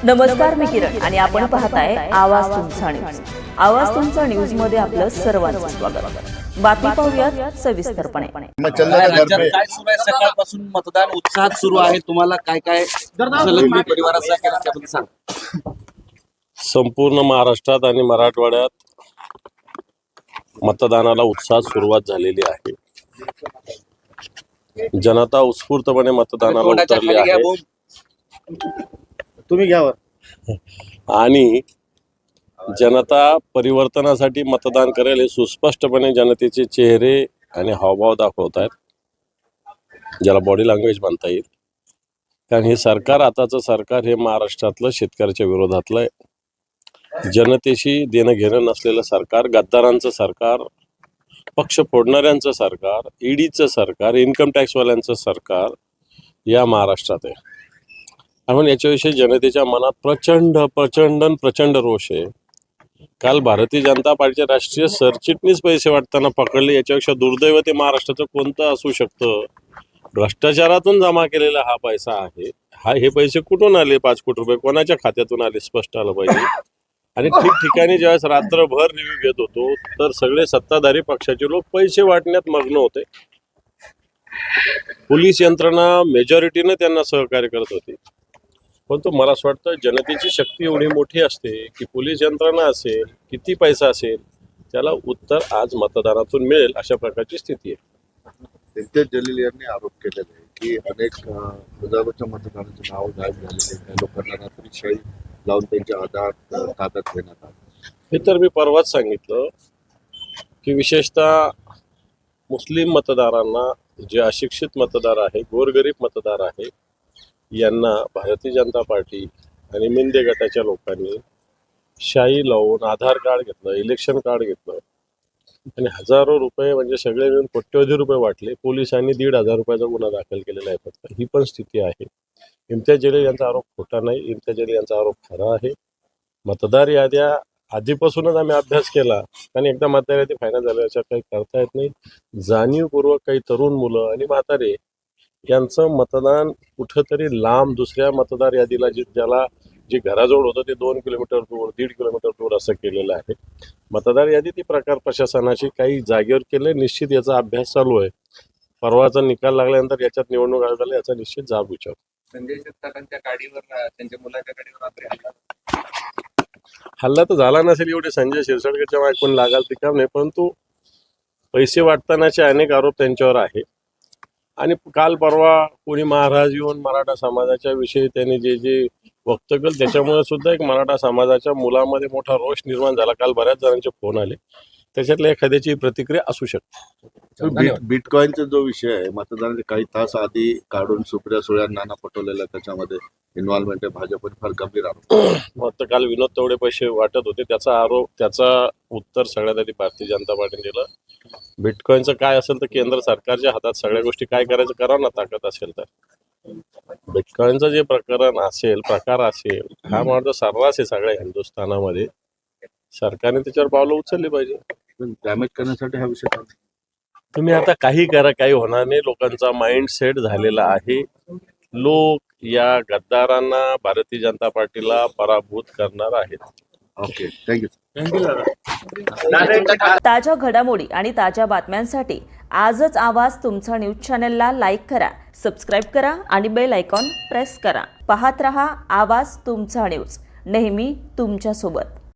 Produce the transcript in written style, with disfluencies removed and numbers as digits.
नमस्कार, मी किरण आणि आपण पाहताय आवाज तुमचा न्यूज. आवाज तुमचा न्यूज मध्ये आपलं सर्वांचं स्वागत. बातमी पाहूयात सविस्तरपणे. राज्यात काय सुरू आहे? सकाळपासून मतदान उत्साहात सुरू आहे. तुम्हाला काय काय लग्न परिवाराचा केला त्याबद्दल सांग. संपूर्ण महाराष्ट्रात आणि मराठवाड्यात मतदानाला उत्साहात सुरुवात झालेली आहे. जनता उत्स्फूर्तपणे मतदानाला उतरली आहे तुम्ही घ्यावर आणि जनता परिवर्तनासाठी मतदान करेल हे सुस्पष्टपणे जनतेचे चेहरे आणि हावभाव दाखवत आहेत, ज्याला बॉडी लँग्वेज म्हणता येईल. कारण हे सरकार, आताचं सरकार हे महाराष्ट्रातलं शेतकऱ्याच्या विरोधातलं आहे. जनतेशी देणं घेणं नसलेलं सरकार, गद्दारांचं सरकार, पक्ष फोडणाऱ्यांचं सरकार, ईडीचं सरकार, इन्कम टॅक्सवाल्यांचं सरकार या महाराष्ट्रात आहे. आपण याच्याविषयी जनतेच्या मनात प्रचंड रोष आहे. काल भारतीय जनता पार्टीचे राष्ट्रीय सरचिटणीस पैसे वाटताना पकडले. याच्यापेक्षा दुर्दैव ते महाराष्ट्राचं कोणतं असू शकतं? भ्रष्टाचारातून जमा केलेला हा पैसा आहे. हे पैसे कुठून आले? 5 कोटी रुपये कोणाच्या खात्यातून आले? स्पष्ट आलं पाहिजे. आणि ठिकठिकाणी ज्यावेळेस रात्रभर रिव्ह्यू घेत होतो तर सगळे सत्ताधारी पक्षाचे लोक पैसे वाटण्यात मग्न होते. पोलीस यंत्रणा मेजॉरिटीने त्यांना सहकार्य करत होती. परंतु मला असं वाटतं जनतेची शक्ती एवढी मोठी असते की पोलीस यंत्रणा असेल, किती पैसा असेल, त्याला उत्तर आज मतदानातून मिळेल अशा प्रकारची स्थिती आहे. इम्तियाज जलील यांनी आरोप केलेला आहे की अनेक हजारोच्या मतदारांचे नाव गायब झालेले, त्या लोकांना रात्रीशाही लावून त्यांच्या आधार ताब्यात घेण्यात आले. हे तर मी परवाच सांगितलं की विशेषतः मुस्लिम मतदारांना, जे अशिक्षित मतदार आहे, गोरगरीब मतदार आहे, यांना भारतीय जनता पार्टी आणि मिंदे गटाच्या लोकांनी शाई लावून आधार कार्ड घेतलं, इलेक्शन कार्ड घेतलं आणि हजारो रुपये, म्हणजे सगळे मिळून कोट्यवधी रुपये वाटले. पोलिसांनी 1,500 रुपयाचा गुन्हा दाखल केलेला आहे. फक्त ही पण स्थिती आहे. इम्तियाज जलील यांचा आरोप खोटा नाही, इम्तियाज जलील यांचा आरोप खरा आहे. मतदार याद्या आधीपासूनच आम्ही अभ्यास केला, आणि एकदा मतदार यादी फायनल झाल्याच्या काही करता येत नाही. जाणीवपूर्वक काही तरुण मुलं आणि म्हातारे यांचं मतदान कुठंतरी लांब दुसऱ्या मतदार यादीला, जे घराजवळ होतं ते 2 किलोमीटर दूर, 1.5 किलोमीटर दूर असं केलेलं आहे. मतदार यादी ती प्रकार प्रशासनाची काही जागेवर केले. निश्चित याचा अभ्यास चालू आहे. परवाचा निकाल लागल्यानंतर याच्यात निवडणूक आयोगाला याचा निश्चित जाब विचार. संजय जगतापांच्या गाडीवर, त्यांच्या मुलाच्या गाडीवर रात्री हल्ला तर झाला नसेल, एवढे संजय शिरसाटकरच्या मागे कोण लागाल ते काम नाही, परंतु पैसे वाटतानाचे अनेक आरोप त्यांच्यावर आहे. आणि काल परवा कोणी महाराज येऊन मराठा समाजाच्या विषयी त्यांनी जे वक्तव्य केलं, त्याच्यामुळे सुद्धा एक मराठा समाजाच्या मुलामध्ये मोठा रोष निर्माण झाला. काल बऱ्याच जणांचे फोन आले, त्याच्यातल्या एखाद्याची प्रतिक्रिया असू शकते. बिटकॉईनचा जो विषय आहे, मतदानाचे काही तास आधी काढून सुप्रिया सुळे, नाना पटोलेला त्याच्यामध्ये इन्व्हॉल्वमेंट आहे, भाजपने फार गंभीर आरोप. मग काल विनोद तेवढे पैसे वाटत होते, त्याचा उत्तर सगळ्यात आधी भारतीय जनता पार्टीने दिलं. बिटकॉईनचं काय असेल तर केंद्र सरकारच्या हातात सगळ्या गोष्टी, काय करायचं करा ना, ताकद असेल तर. बिटकॉईनचं जे प्रकार असेल, हा मार्ग सर्रास आहे सगळ्या हिंदुस्थानामध्ये. सरकारने त्याच्यावर पावलं उचलली पाहिजे. डॅमेज करण्यासाठी हा विषय तुम्ही आता काही करा, काही होणार नाही. लोकांचा माइंड सेट झालेला आहे. लोक या गद्दारांना, भारतीय जनता पार्टीला पराभूत करणार आहेत. Okay, thank you. ताज्या घडामोडी आणि ताज्या बातम्यांसाठी आजच आवाज तुमचा न्यूज चॅनलला लाईक करा, सबस्क्राईब करा आणि बेल आयकॉन प्रेस करा. पाहत रहा आवाज तुमचा न्यूज, नेहमी तुमच्या सोबत.